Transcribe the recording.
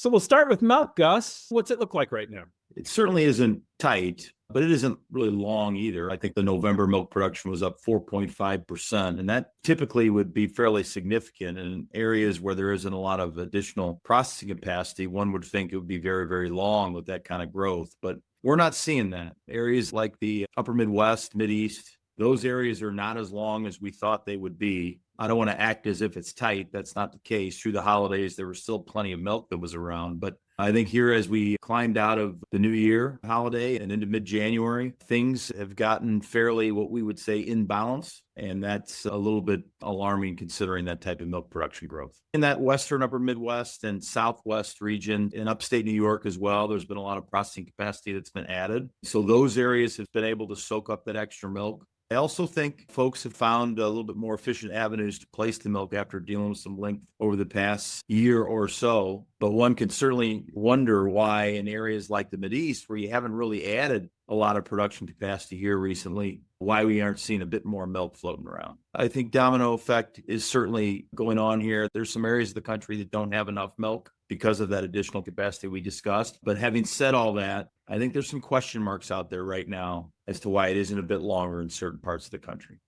So we'll start with milk, Gus. What's it look like right now? It certainly isn't tight, but it isn't really long either. I think the November milk production was up 4.5%, and that typically would be fairly significant in areas where there isn't a lot of additional processing capacity. One would think it would be very, very long with that kind of growth, but we're not seeing that. Areas like the upper Midwest, Mideast, those areas are not as long as we thought they would be. I don't want to act as if it's tight. That's not the case. Through the holidays, there was still plenty of milk that was around. But I think here, as we climbed out of the New Year holiday and into mid-January, things have gotten fairly what we would say in balance. And that's a little bit alarming considering that type of milk production growth. In that western upper Midwest and Southwest region, in upstate New York as well, there's been a lot of processing capacity that's been added. So those areas have been able to soak up that extra milk. I also think folks have found a little bit more efficient avenues to place the milk after dealing with some length over the past year or so. But one can certainly wonder why in areas like the Mideast, where you haven't really added a lot of production capacity here recently, why we aren't seeing a bit more milk floating around. I think domino effect is certainly going on here. There's some areas of the country that don't have enough milk because of that additional capacity we discussed. But having said all that, I think there's some question marks out there right now as to why it isn't a bit longer in certain parts of the country.